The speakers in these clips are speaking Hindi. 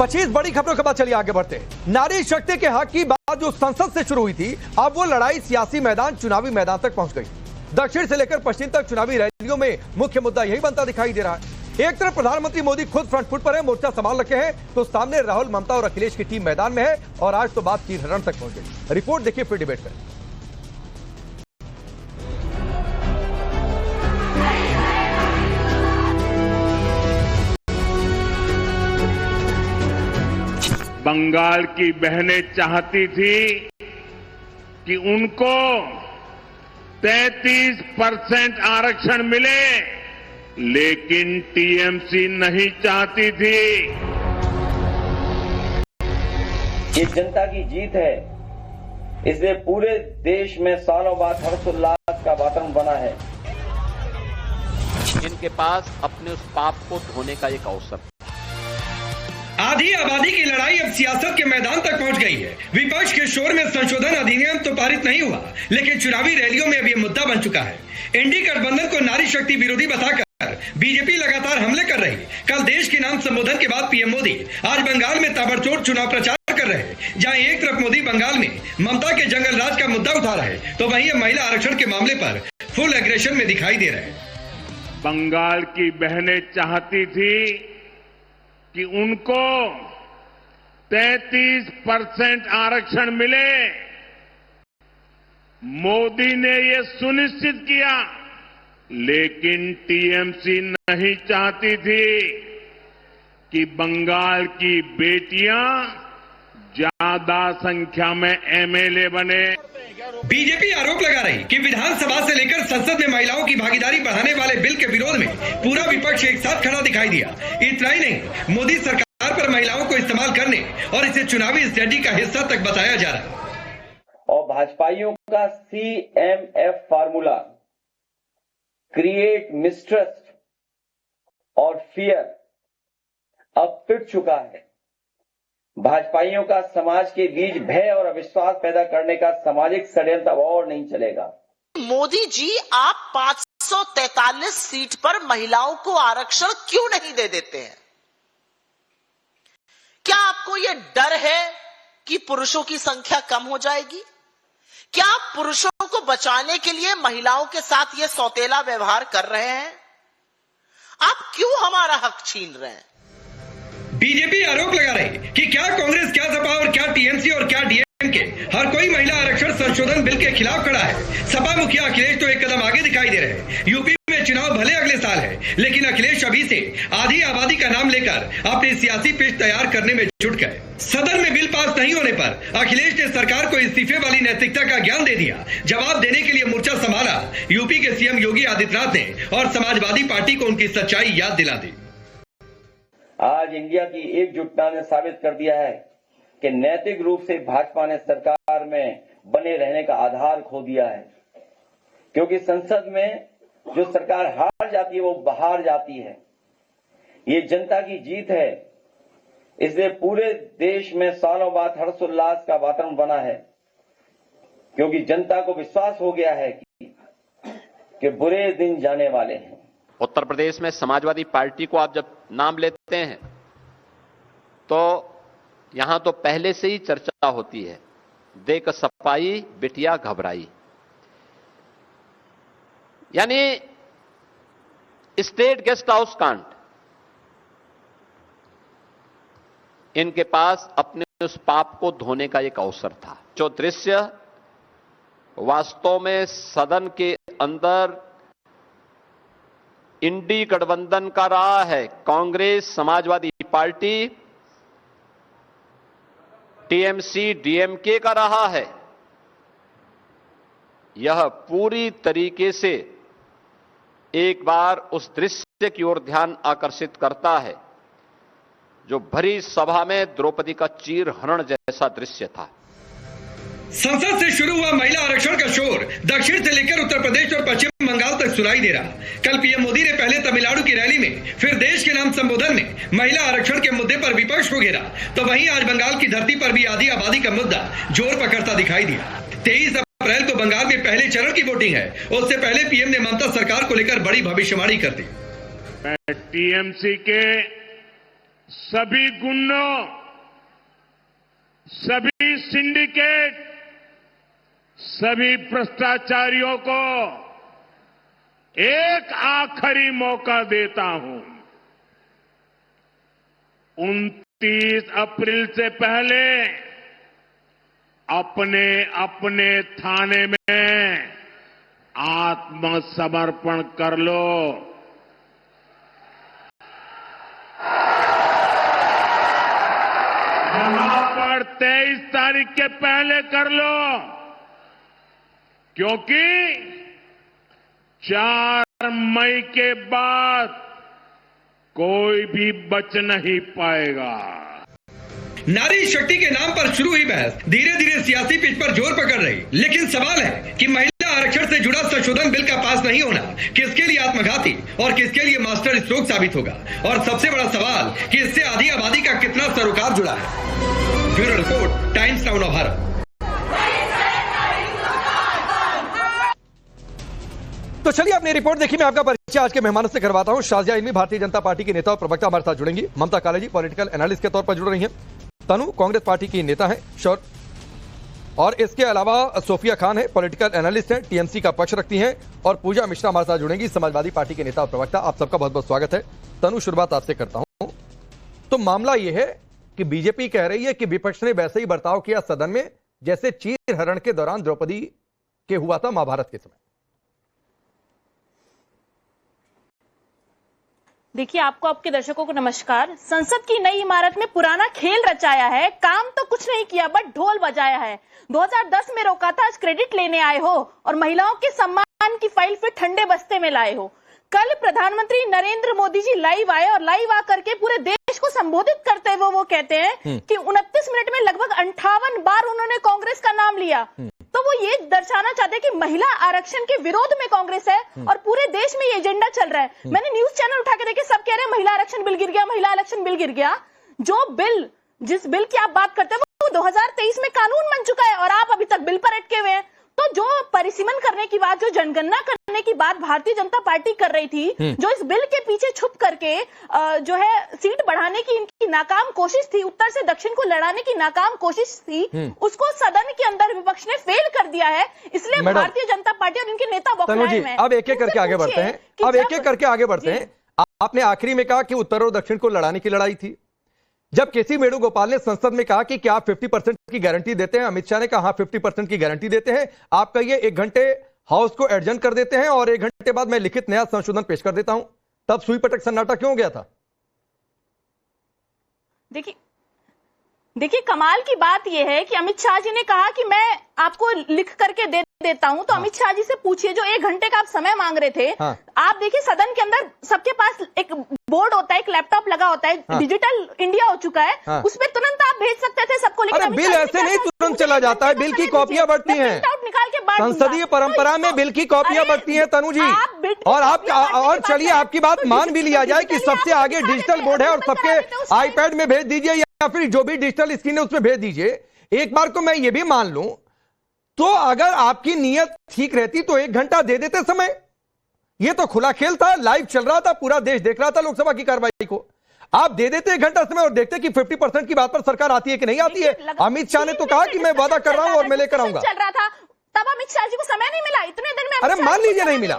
25 बड़ी खबरों के बाद चलिए आगे बढ़ते हैं। नारी शक्ति के हक की बात जो संसद से शुरू हुई थी, अब वो लड़ाई सियासी मैदान, चुनावी मैदान तक पहुंच गई। दक्षिण से लेकर पश्चिम तक चुनावी रैलियों में मुख्य मुद्दा यही बनता दिखाई दे रहा है। एक तरफ प्रधानमंत्री मोदी खुद फ्रंट फुट पर है, मोर्चा संभाल रखे हैं, तो सामने राहुल, ममता और अखिलेश की टीम मैदान में है और आज तो बात तीर हरण तक पहुंच गई। रिपोर्ट देखिए, फिर डिबेट करें। बंगाल की बहनें चाहती थी कि उनको 33% आरक्षण मिले, लेकिन टीएमसी नहीं चाहती थी। ये जनता की जीत है, इसलिए पूरे देश में सालों बाद हर्षोल्लास का वातावरण बना है। इनके पास अपने उस पाप को धोने का एक अवसर। आधी आबादी की लड़ाई अब सियासत के मैदान तक पहुंच गई है। विपक्ष के शोर में संशोधन अधिनियम तो पारित नहीं हुआ, लेकिन चुनावी रैलियों में अब ये मुद्दा बन चुका है। एनडीए गठबंधन को नारी शक्ति विरोधी बताकर बीजेपी लगातार हमले कर रही। कल देश के नाम संबोधन के बाद पीएम मोदी आज बंगाल में ताबड़तोड़ चुनाव प्रचार कर रहे हैं। जहां एक तरफ मोदी बंगाल में ममता के जंगल राज का मुद्दा उठा रहे, तो वहीं महिला आरक्षण के मामले पर फुल एग्रेशन में दिखाई दे रहे हैं। बंगाल की बहनें चाहती थी कि उनको 33% आरक्षण मिले। मोदी ने ये सुनिश्चित किया, लेकिन टीएमसी नहीं चाहती थी कि बंगाल की बेटियां ज्यादा संख्या में एमएलए बने। बीजेपी आरोप लगा रही कि विधानसभा से लेकर संसद में महिलाओं की भागीदारी बढ़ाने वाले बिल के विरोध में पूरा विपक्ष एक साथ खड़ा दिखाई दिया। इतना ही नहीं, मोदी सरकार पर महिलाओं को इस्तेमाल करने और इसे चुनावी स्ट्रेटजी का हिस्सा तक बताया जा रहा है। और भाजपाइयों का CMF फार्मूला, क्रिएट मिसट्रस्ट और फियर, अब पिट चुका है। भाजपाइयों का समाज के बीच भय और अविश्वास पैदा करने का सामाजिक षड्यंत्र और नहीं चलेगा। मोदी जी, आप 543 सीट पर महिलाओं को आरक्षण क्यों नहीं दे देते हैं? क्या आपको यह डर है कि पुरुषों की संख्या कम हो जाएगी? क्या आप पुरुषों को बचाने के लिए महिलाओं के साथ यह सौतेला व्यवहार कर रहे हैं? आप क्यों हमारा हक छीन रहे हैं? बीजेपी आरोप लगा रही कि क्या कांग्रेस, क्या सपा और क्या टीएमसी और क्या डीएमके, हर कोई महिला आरक्षण संशोधन बिल के खिलाफ खड़ा है। सपा मुखिया अखिलेश तो एक कदम आगे दिखाई दे रहे हैं। यूपी में चुनाव भले अगले साल है, लेकिन अखिलेश अभी से आधी आबादी का नाम लेकर अपनी सियासी पिच तैयार करने में जुट गए। सदन में बिल पास नहीं होने पर अखिलेश ने सरकार को इस्तीफे वाली नैतिकता का ज्ञान दे दिया। जवाब देने के लिए मोर्चा संभाला। यूपी के सीएम योगी आदित्यनाथ ने और समाजवादी पार्टी को उनकी सच्चाई याद दिला दी। आज इंडिया की एकजुटता ने साबित कर दिया है कि नैतिक रूप से भाजपा ने सरकार में बने रहने का आधार खो दिया है, क्योंकि संसद में जो सरकार हार जाती है वो बाहर जाती है। ये जनता की जीत है, इसलिए पूरे देश में सालों बाद हर्षोल्लास का वातावरण बना है, क्योंकि जनता को विश्वास हो गया है कि बुरे दिन जाने वाले हैं। उत्तर प्रदेश में समाजवादी पार्टी को आप जब नाम लेते हैं तो यहां तो पहले से ही चर्चा होती है, देख सपाई बिटिया घबराई। यानी स्टेट गेस्ट हाउस कांड, इनके पास अपने उस पाप को धोने का एक अवसर था। जो दृश्य वास्तव में सदन के अंदर इंडी गठबंधन का रहा है, Congress, Samajwadi party, TMC, DMK का रहा है, यह पूरी तरीके से एक बार उस दृश्य की ओर ध्यान आकर्षित करता है जो भरी सभा में द्रौपदी का चीर हरण जैसा दृश्य था। संसद से शुरू हुआ महिला आरक्षण का शोर दक्षिण से लेकर उत्तर प्रदेश और पश्चिम बंगाल तक सुनाई दे रहा। कल पीएम मोदी ने पहले तमिलनाडु की रैली में, फिर देश के नाम संबोधन में महिला आरक्षण के मुद्दे पर विपक्ष को घेरा, तो वहीं आज बंगाल की धरती पर भी आधी आबादी का मुद्दा जोर पकड़ता दिखाई दिया। 23 अप्रैल को बंगाल में पहले चरण की वोटिंग है। उससे पहले पीएम ने ममता सरकार को लेकर बड़ी भविष्यवाणी कर दी। मैं टीएमसी के सभी गुंडों, सभी सिंडिकेट, सभी भ्रष्टाचारियों को एक आखिरी मौका देता हूं। 29 अप्रैल से पहले अपने अपने थाने में आत्मसमर्पण कर लो। यहां पर 23 तारीख के पहले कर लो, क्योंकि 4 मई के बाद कोई भी बच नहीं पाएगा। नारी शक्ति के नाम पर शुरू हुई बहस धीरे धीरे सियासी पिच पर जोर पकड़ रही, लेकिन सवाल है कि महिला आरक्षण से जुड़ा संशोधन बिल का पास नहीं होना किसके लिए आत्मघाती और किसके लिए मास्टर स्ट्रोक साबित होगा, और सबसे बड़ा सवाल कि इससे आधी आबादी का कितना सरोकार जुड़ा है। Bureau report, times now Bharat. तो चलिए अपनी रिपोर्ट देखिए, मैं आपका परिचय आज के मेहमानों से करवाता हूं। शाजिया इल्मी भारतीय जनता पार्टी के नेता और प्रवक्ता हमारे साथ जुड़ेंगी। ममता कालेजी पॉलिटिकल एनालिस्ट के तौर पर जुड़ रही हैं। तनु कांग्रेस पार्टी की नेता हैं श्योर, और इसके अलावा सोफिया खान है, पॉलिटिकल एनालिस्ट हैं, टीएमसी का पक्ष रखती हैं, और पूजा मिश्रा हमारे साथ जुड़ेंगी, समाजवादी पार्टी के नेता और प्रवक्ता। आप सबका बहुत बहुत स्वागत है। तनु, शुरुआत आपसे करता हूं। तो मामला यह है कि बीजेपी कह रही है कि विपक्ष ने वैसे ही बर्ताव किया सदन में जैसे चीर हरण के दौरान द्रौपदी के हुआ था महाभारत के समय। देखिए, आपको, आपके दर्शकों को नमस्कार। संसद की नई इमारत में पुराना खेल रचाया है, काम तो कुछ नहीं किया बट ढोल बजाया है। 2010 में रोका था, आज क्रेडिट लेने आए हो और महिलाओं के सम्मान की फाइल फिर ठंडे बस्ते में लाए हो। कल प्रधानमंत्री नरेंद्र मोदी जी लाइव आए और लाइव आकर के पूरे देश को संबोधित करते हुए वो कहते हैं कि 29 मिनट में लगभग 58 बार उन्होंने कांग्रेस का नाम लिया। तो वो ये दर्शाना चाहते हैं कि महिला आरक्षण के विरोध में कांग्रेस है और पूरे देश में ये एजेंडा चल रहा है। मैंने न्यूज चैनल उठा के देखे, सब कह रहे हैं महिला आरक्षण बिल गिर गया, महिला आरक्षण बिल गिर गया। जो बिल, जिस बिल की आप बात करते हैं वो 2023 में कानून बन चुका है और आप अभी तक बिल पर अटके हुए हैं। तो जो परिसीमन करने की बात, जो जनगणना करने की बात भारतीय जनता पार्टी कर रही थी, जो इस बिल के पीछे छुप करके जो है सीट बढ़ाने की इनकी नाकाम कोशिश थी, उत्तर से दक्षिण को लड़ाने की नाकाम कोशिश थी, उसको सदन के अंदर विपक्ष ने फेल कर दिया है। इसलिए भारतीय जनता पार्टी और इनके नेता बौखलाए हैं। अब एक एक करके आगे बढ़ते हैं, आपने आखिरी में कहा कि उत्तर और दक्षिण को लड़ाने की लड़ाई थी। जब केसी वेणुगोपाल ने संसद में कहा कि क्या आप 50% की गारंटी देते हैं, अमित शाह ने कहा हाँ 50% की गारंटी देते हैं, आप कहिए 1 घंटे हाउस को एडजर्न कर देते हैं और 1 घंटे बाद मैं लिखित नया संशोधन पेश कर देता हूं, तब सुई पटक सन्नाटा क्यों हो गया था? देखिए, कमाल की बात यह है कि अमित शाह जी ने कहा कि मैं आपको लिख करके दे देता हूं, तो अमित शाह जी से पूछिए, जो 1 घंटे का आप समय मांग रहे थे। आप देखिए, सदन के अंदर सबके पास एक बोर्ड होता है, एक लैपटॉप लगा होता है, डिजिटल इंडिया हो चुका है, उसमें तुरंत आप भेज सकते थे सबको। लेकिन बिल ऐसे नहीं तुरंत चला जाता है, बिल की कॉपियां बढ़ती हैं। संसदीय परंपरा में बिल की कॉपियां बढ़ती हैं तनु जी। और चलिए आपकी बात मान भी लिया जाए कि सबसे आगे डिजिटल बोर्ड है और सबके आईपैड में भेज दीजिए या फिर जो भी डिजिटल स्क्रीन है उसमें भेज दीजिए। एक बार को मैं ये भी मान लूं, तो अगर आपकी नीयत ठीक रहती तो 1 घंटा दे देते समय। ये तो खुला खेल था, लाइव चल रहा था, पूरा देश देख रहा था लोकसभा की कार्रवाई को। आप दे देते 1 घंटा समय और देखते कि 50% की बात पर सरकार आती है कि नहीं आती है। अमित शाह ने तो कहा कि मैं वादा कर रहा हूं और मैं लेकर आऊंगा। चल रहा था तब अमित शाह जी को समय नहीं मिला, इतने दिन में। अरे मान लीजिए नहीं मिला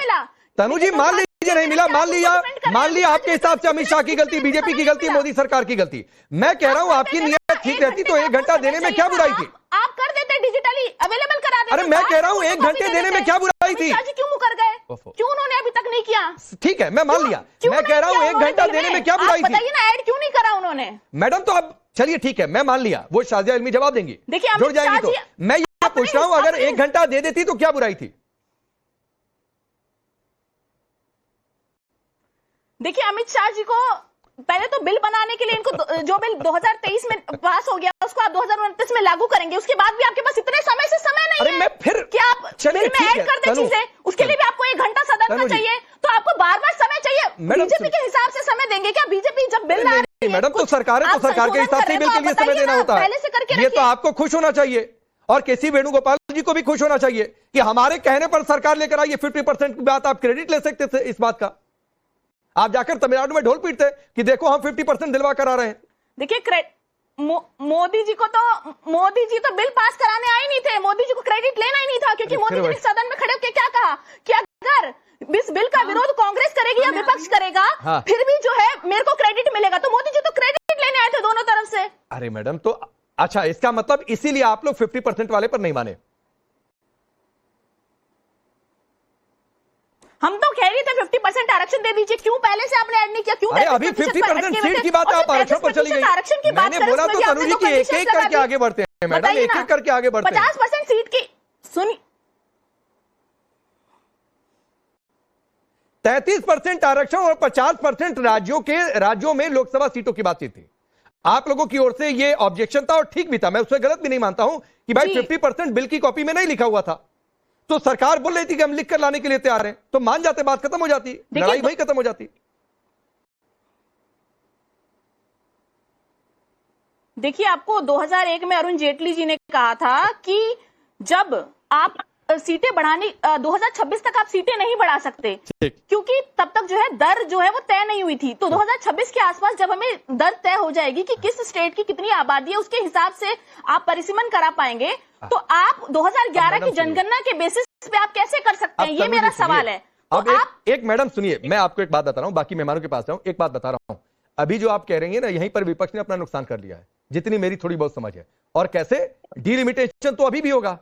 तनु जी, मान लीजिए नहीं मिला, मान लिया आपके हिसाब से अमित शाह की गलती, बीजेपी की गलती, मोदी सरकार की गलती। मैं कह रहा हूं आपकी नीयत ठीक रहती तो 1 घंटा देने में क्या बुराई थी? आप कर देते, डिजिटली अवेलेबल करा देते। अरे मैं कह रहा हूं 1 घंटे देने में क्या बुराई थी? क्यों मुकर गए? क्यों उन्होंने अभी तक नहीं किया? ठीक है, मैं मान लिया, मैं कह रहा हूं 1 घंटा देने में क्या बुराई थी? बताइए ना, ऐड क्यों नहीं करा उन्होंने? मैडम तो अब चलिए ठीक है, मैं मान लिया, वो शाजिया इल्मी जवाब देंगी, जुड़ जाएंगी। तो मैं ये पूछ रहा हूं, अगर 1 घंटा दे देती तो क्या बुराई थी? देखिए, अमित शाह जी को पहले तो बिल बनाने के लिए इनको जो बिल 2023 में पास हो गया उसको आप 2029 में लागू करेंगे, उसके बाद भी आपके पास इतने समय से समय नहीं है। अरे मैं फिर क्या आप बिल में ऐड कर दे चीजें, उसके लिए भी आपको 1 घंटा सदन में चाहिए, तो आपको बार-बार समय चाहिए। बीजेपी के हिसाब से समय देंगे क्या? बीजेपी जब बिल ला रही है, मैडम तो सरकार है, तो सरकार के हिसाब से बिल के लिए समय देना होता है। पहले से करके ये तो आपको खुश होना चाहिए और केसी वेणुगोपाल जी को भी खुश होना चाहिए कि हमारे कहने पर सरकार लेकर आई। 50% की बात आप क्रेडिट ले सकते थे इस बात का। आप जाकर तमिलनाडु में ढोल पीटते कि देखो हम 50% दिलवा कर आ रहे हैं। देखिए मोदी जी तो बिल पास कराने आए नहीं थे, मोदी जी को क्रेडिट लेना ही नहीं था, क्योंकि मोदी जी ने सदन में खड़े होकर क्या कहा कि अगर इस बिल का विरोध कांग्रेस करेगी या विपक्ष करेगा, फिर भी जो है मेरे को क्रेडिट मिलेगा। तो मोदी जी तो क्रेडिट लेने आए थे दोनों तरफ से। अरे मैडम, तो अच्छा, इसका मतलब इसीलिए आप लोग 50% वाले पर नहीं माने। हम तो कह रहे थे 50% आरक्षण दे दीजिए, क्यों पहले से आपने ऐड नहीं किया? क्यों? अरे अभी 50% सीट की बात है, आप आरक्षण पर चली गई। आरक्षण की बात मैंने बोला तो तनु जी की एक एक करके आगे बढ़ते हैं मैडम, एक एक करके आगे बढ़ते हैं। 50% सीट की सुनी, 33% आरक्षण और 50% राज्यों में लोकसभा सीटों की बातचीत थी। आप लोगों की ओर से ये ऑब्जेक्शन था और ठीक भी था, मैं उसमें गलत भी नहीं मानता हूं कि भाई 50% बिल की कॉपी में नहीं लिखा हुआ था, तो सरकार बोल रही थी कि हम लिख कर लाने के लिए तैयार हैं, तो मान जाते, बात खत्म हो जाती, लड़ाई वही खत्म हो जाती। देखिए, आपको 2001 में अरुण जेटली जी ने कहा था कि जब आप सीटें बढ़ाने 2026 तक आप सीटें नहीं बढ़ा सकते, क्योंकि तब तक जो है दर जो है वो तय नहीं हुई थी। तो 2026 के आसपास जब हमें दर तय हो जाएगी कि किस स्टेट की कितनी आबादी है, उसके हिसाब से आप परिसीमन करा पाएंगे। तो आप 2011 की जनगणना के बेसिस पे आप कैसे कर सकते हैं, ये मेरा सवाल है। अब एक मैडम सुनिए, मैं आपको एक बात बता रहा हूं, बाकी मेहमानों के पास जाऊं, एक बात बता रहा हूं। अभी जो आप कह रही है ना, यहीं पर विपक्ष ने अपना नुकसान कर लिया है, जितनी मेरी थोड़ी बहुत समझ है। और कैसे? डिलिमिटेशन तो अभी भी होगा।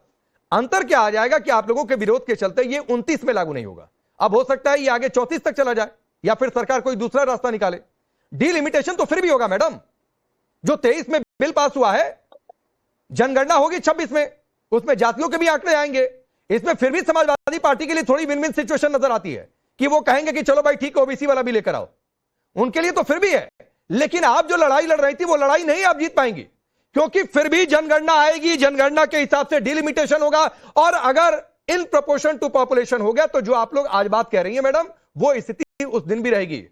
अंतर क्या आ जाएगा कि आप लोगों के विरोध के चलते ये 29 में लागू नहीं होगा, अब हो सकता है ये आगे 34 तक चला जाए, या फिर सरकार कोई दूसरा रास्ता निकाले। डिलिमिटेशन तो फिर भी होगा मैडम। जो 23 में बिल पास हुआ है, जनगणना होगी 26 में, उसमें जातियों के भी आंकड़े आएंगे। इसमें फिर भी समाजवादी पार्टी के लिए थोड़ी विन विन सिचुएशन नजर आती है कि वो कहेंगे कि चलो भाई ठीक है, ओबीसी वाला भी लेकर आओ, उनके लिए तो फिर भी है। लेकिन आप जो लड़ाई लड़ रही थी, वो लड़ाई नहीं आप जीत पाएंगी, क्योंकि फिर भी जनगणना आएगी, जनगणना के हिसाब से डिलिमिटेशन होगा, और अगर इन प्रोपोर्शन टू पॉपुलेशन हो गया, तो जो आप लोग आज बात कह रही हैं मैडम, वो स्थिति उस दिन भी रहेगी।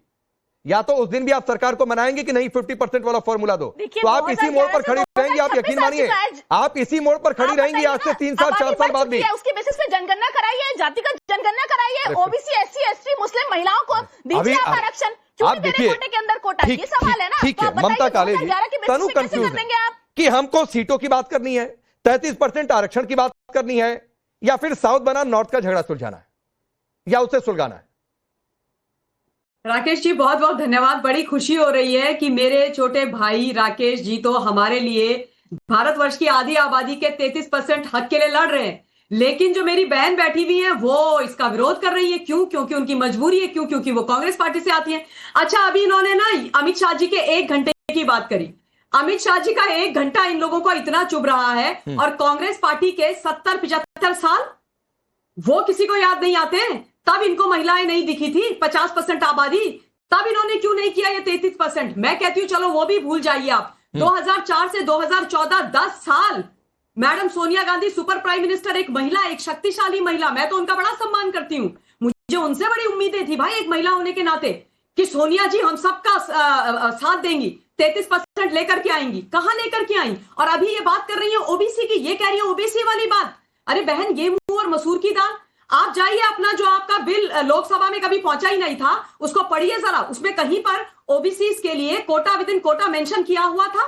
या तो उस दिन भी आप सरकार को मनाएंगे कि नहीं 50% वाला फॉर्मूला दो, तो आप इसी मोड़ पर खड़ी रहेंगी। आप यकीन मानिए, आप इसी मोड़ पर खड़ी रहेंगी आज से 3 साल 4 साल बाद भी। उसके बेसिस पे जनगणना कराइए, जातिगत जनगणना कराइए, ओबीसी एससी एसटी मुस्लिम महिलाओं को दीजिए आप आरक्षण। आप देखिए, कोटे के अंदर कोटा, ये सवाल है ना। ठीक है, ममता कालेजी, तनु कंफ्यूज है कि हमको सीटों की बात करनी है, 33% आरक्षण की बात करनी है, या फिर साउथ बनाम नॉर्थ का झगड़ा सुलझाना है, या उसे सुलझाना है। राकेश जी, बहुत बहुत धन्यवाद। बड़ी खुशी हो रही है कि मेरे छोटे भाई राकेश जी तो हमारे लिए भारतवर्ष की आधी आबादी के 33% हक के लिए लड़ रहे हैं, लेकिन जो मेरी बहन बैठी हुई है वो इसका विरोध कर रही है। क्यों? क्योंकि उनकी मजबूरी है। क्यों? क्योंकि वो कांग्रेस पार्टी से आती है। अच्छा, अभी इन्होंने ना अमित शाह जी के 1 घंटे की बात करी। अमित शाह जी का 1 घंटा इन लोगों को इतना चुभ रहा है, और कांग्रेस पार्टी के 70-75 साल वो किसी को याद नहीं आते। तब इनको महिलाएं नहीं दिखी थी, 50% आबादी, तब इन्होंने क्यों नहीं किया ये 33%? मैं कहती हूं चलो वो भी भूल जाइए आप। 2004 से 2014 10 साल madam Sonia Gandhi super prime minister, एक महिला, एक शक्तिशाली महिला, मैं तो उनका बड़ा सम्मान करती हूं। मुझे उनसे बड़ी उम्मीदें थी भाई, एक महिला होने के नाते, कि सोनिया जी हम सबका साथ देंगी, 33% लेकर के आएंगी। कहां लेकर के आई? और अभी ये बात कर रही है ओबीसी की, ये कह रही है ओबीसी वाली बात। अरे बहन, गेहूं और मसूर की दाल, आप जाइए अपना जो आपका बिल लोकसभा में कभी पहुंचा ही नहीं था, उसको पढ़िए जरा। उसमें कहीं पर ओबीसी के लिए quota within quota mention किया हुआ था?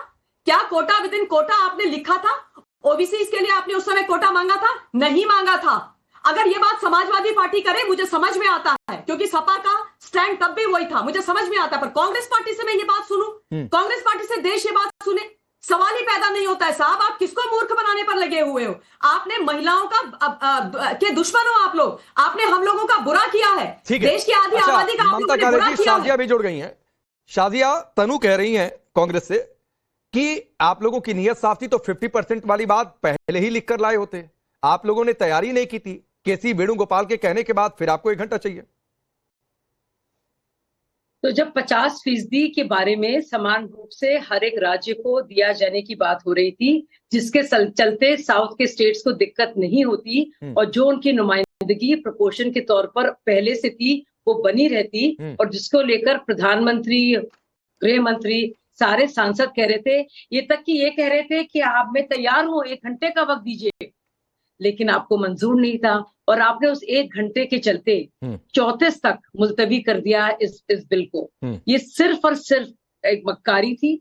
क्या कोटा विद इन कोटा आपने लिखा था? ओबीसी के लिए आपने उस समय कोटा मांगा था? नहीं मांगा था। अगर ये बात समाजवादी पार्टी करे, मुझे समझ में आता है, क्योंकि सपा का स्टैंड तब भी वही था, मुझे समझ में आता है। पर कांग्रेस पार्टी से मैं ये बात सुनूं, कांग्रेस पार्टी से देश ये बात सुने, सवाल ही पैदा नहीं होता है। साहब, आप किसको मूर्ख बनाने पर लगे हुए हो? आपने महिलाओं का के दुश्मन हो आप लोग, आपने हम लोगों का बुरा किया है, देश की आधी आबादी का आप लोगों ने बुरा किया है। शाजिया भी जुड़ गई हैं। शाजिया, तनु कह रही हैं कांग्रेस से कि आप लोगों की नीयत साफ थी तो 50% वाली बात पहले ही लिखकर लाए होते, आप लोगों ने तैयारी नहीं की थी। केसी वेणुगोपाल के कहने के बाद फिर आपको 1 घंटा चाहिए। तो जब 50% के बारे में समान रूप से हर एक राज्य को दिया जाने की बात हो रही थी, जिसके चलते साउथ के स्टेट्स को दिक्कत नहीं होती, और जो उनकी नुमाइंदगी प्रोपोर्शन के तौर पर पहले से थी वो बनी रहती, और जिसको लेकर प्रधानमंत्री, गृह मंत्री, सारे सांसद कह रहे थे, ये तक कि ये कह रहे थे कि आप मैं तैयार हूं, 1 घंटे का वक्त दीजिए, लेकिन आपको मंजूर नहीं था, और आपने उस 1 घंटे के चलते 34 तक मुलतवी कर दिया इस बिल को। ये सिर्फ और सिर्फ एक मक्कारी थी।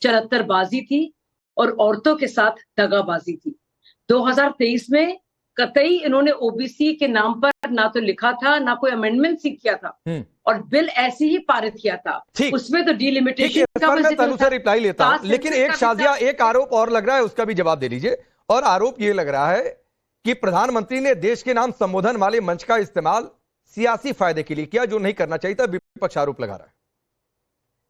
चरत्तरबाजी थी और औरतों के साथ दगाबाजी थी। 2023 में कतई इन्होंने ओबीसी के नाम पर ना तो लिखा था, ना कोई अमेंडमेंट किया था, और बिल ऐसे ही पारित किया था। उसमें तो डिलिमिटेशन का मैं तनु से रिप्लाई लेता हूं, लेकिन एक शाजिया एक आरोप और लग रहा है, उसका भी जवाब दे दीजिए। और आरोप ये लग रहा है कि प्रधानमंत्री ने देश के नाम संबोधन वाले मंच का इस्तेमाल सियासी फायदे के लिए किया, जो नहीं करना चाहिए था। विपक्ष आरोप लगा रहा है।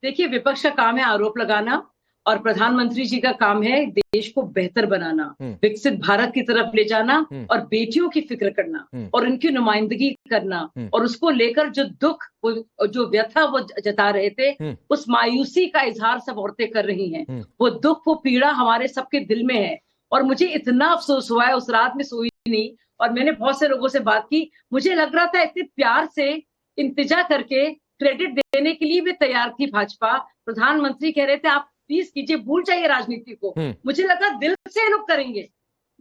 देखिए, विपक्ष का काम है आरोप लगाना, और प्रधानमंत्री जी का काम है देश को बेहतर बनाना, विकसित भारत की तरफ ले जाना, और बेटियों की फिक्र करना, और उनकी नुमाइंदगी करना, और उसको लेकर जो दुख, जो व्यथा वो जता रहे थे, उस मायूसी का इजहार सब औरतें कर रही हैं। वो दुख, वो पीड़ा हमारे सबके दिल में है। और मुझे इतना अफसोस हुआ है, उस रात में सोई नहीं, और मैंने बहुत से लोगों से बात की, मुझे लग रहा था इतने प्यार से इंतजा करके क्रेडिट देने के लिए भी तैयार थी भाजपा। प्रधानमंत्री कह रहे थे आप प्लीज कीजिए, भूल जाइए राजनीति को। मुझे लगा दिल से लोग करेंगे,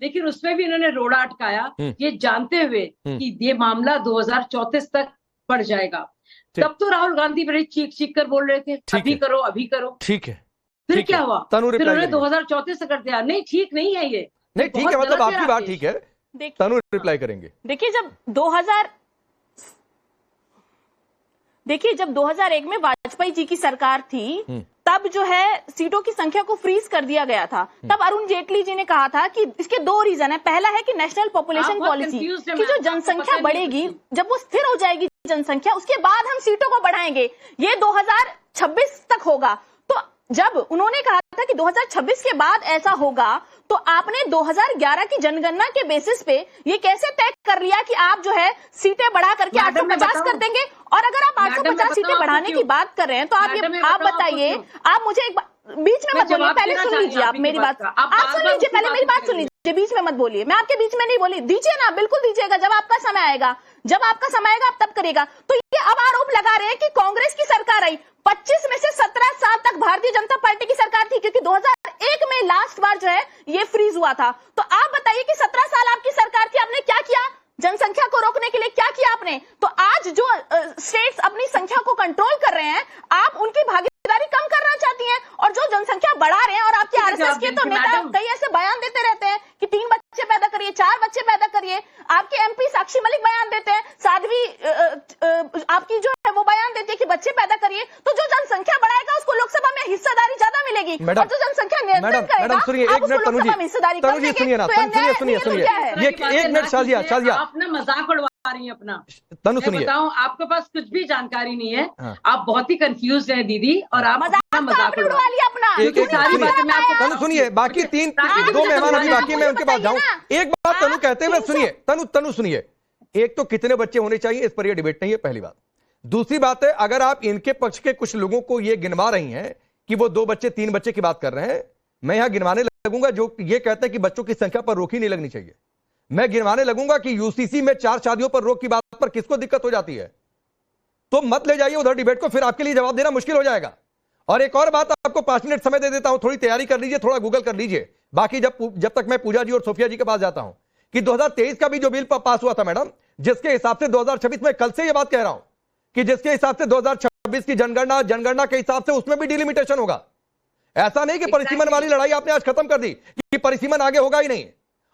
लेकिन उसमें भी इन्होंने रोड़ा अटकाया, ये जानते हुए कि ये मामला 2034 तक बढ़ जाएगा। तब तो राहुल गांधी बड़े चीख कर बोल रहे थे अभी करो, अभी करो। ठीक है, फिर क्या हुआ? फिर उन्होंने 2034 से कर दिया। नहीं, ठीक नहीं है ये। नहीं, ठीक है, मतलब आपकी बात ठीक है। तनु रिप्लाई करेंगे। देखिए, जब 2001 में वाजपेयी जी की सरकार थी, तब जो है सीटों की संख्या को फ्रीज कर दिया गया था। तब अरुण जेटली जी ने कहा था कि इसके दो रीजन है। पहला है कि नेशनल पॉपुलेशन पॉलिसी, कि जो जनसंख्या बढ़ेगी, जब वो स्थिर हो जाएगी जनसंख्या, उसके बाद हम सीटों को बढ़ाएंगे। ये 2026 तक होगा। तो जब उन्होंने कहा था कि 2026 के बाद ऐसा होगा, तो आपने 2011 की जनगणना के बेसिस पे ये कैसे तय कर लिया कि आप जो है सीटें बढ़ा करके 850 कर देंगे? और अगर आप 850 सीटें बढ़ाने की बात कर रहे हैं, तो आप बताइए, आप मुझे एक बीच में मत बोलिए, पहले सुन लीजिए आप मेरी बात। आप सुन लीजिए, पहले मेरी बात सुन लीजिए, बीच में मत बोलिए। मैं आपके बीच में नहीं बोली। दीजिए ना, बिल्कुल दीजिएगा, जब आपका समय आएगा। जब आपका समय आएगा आप तब करिएगा। तो ये अब आरोप लगा रहे हैं कि कांग्रेस की सरकार आई, 25 में से 17 साल तक भारतीय जनता पार्टी की सरकार थी, क्योंकि 2001 में लास्ट बार जो है ये फ्रीज हुआ था। तो आप बताइए कि 17 साल आपकी सरकार थी, आपने क्या किया? जनसंख्या को रोकने के लिए क्या किया आपने? तो आज जो स्टेट्स अपनी संख्या को कंट्रोल कर रहे हैं, आप उनकी भागीदारी कम करना चाहती हैं, और जो जनसंख्या बढ़ा रहे हैं, और आपके आरएसएस के तो नेता कई ऐसे बयान देते रहते हैं कि 3 बच्चे पैदा करिए, 4 बच्चे पैदा करिए। आपके एमपी साक्षी मलिक बयान देते हैं, साध्वी आपकी जो है वो बयान देती है कि बच्चे पैदा करिए। तो जो जनसंख्या बढ़ाएगा उसको लोकसभा में हिस्सेदारी ज्यादा मिलेगी, और जो जनसंख्या नियंत्रण करेगा उसको लोकसभा में हिस्सेदारी कम मिलेगी। सुनिए, ये 1 मिनट शाजिया अपना मजाक उड़वा रही है अपना। तनु सुनिए, बताऊं, आपके पास कुछ भी जानकारी नहीं है, आप बहुत ही कंफ्यूज हैं दीदी, और आप मजाक उड़वा लिया अपना। सारी बातें मैं आपको तनु सुनिए, बाकी 2 मेहमान अभी बाकी, मैं उनके पास जाऊं। एक बात तनु कहते हुए सुनिए, तनु सुनिए, एक तो कितने बच्चे होने चाहिए, इस पर यह डिबेट नहीं है, पहली बात। दूसरी बात है, अगर आप इनके पक्ष के कुछ लोगों को यह गिनवा रही हैं कि वो 2 बच्चे 3 बच्चे की बात कर रहे हैं, मैं यहां गिनवाने लगूंगा जो ये कहते हैं कि बच्चों की संख्या पर रोक ही नहीं लगनी चाहिए। मैं गिनवाने लगूंगा कि यूसीसी में 4 शादियों पर रोक की बात पर किसको दिक्कत हो जाती है। तो मत ले जाइए उधर डिबेट को, फिर आपके लिए जवाब देना मुश्किल हो जाएगा। और एक और बात, आपको 5 मिनट समय दे देता हूं, थोड़ी तैयारी कर लीजिए, थोड़ा गूगल कर लीजिए। बाकी जब तक मैं पूजा जी और सोफिया जी के पास जाता हूं, कि 2023 का भी जो बिल पास हुआ था मैडम, जिसके हिसाब से 2026 में, कल से यह बात कह रहा हूं कि जिसके हिसाब से 2026 की जनगणना के हिसाब से उसमें भी डिलिमिटेशन होगा। ऐसा नहीं कि परिसीमन वाली लड़ाई आपने आज खत्म कर दी, कि परिसीमन आगे होगा ही नहीं,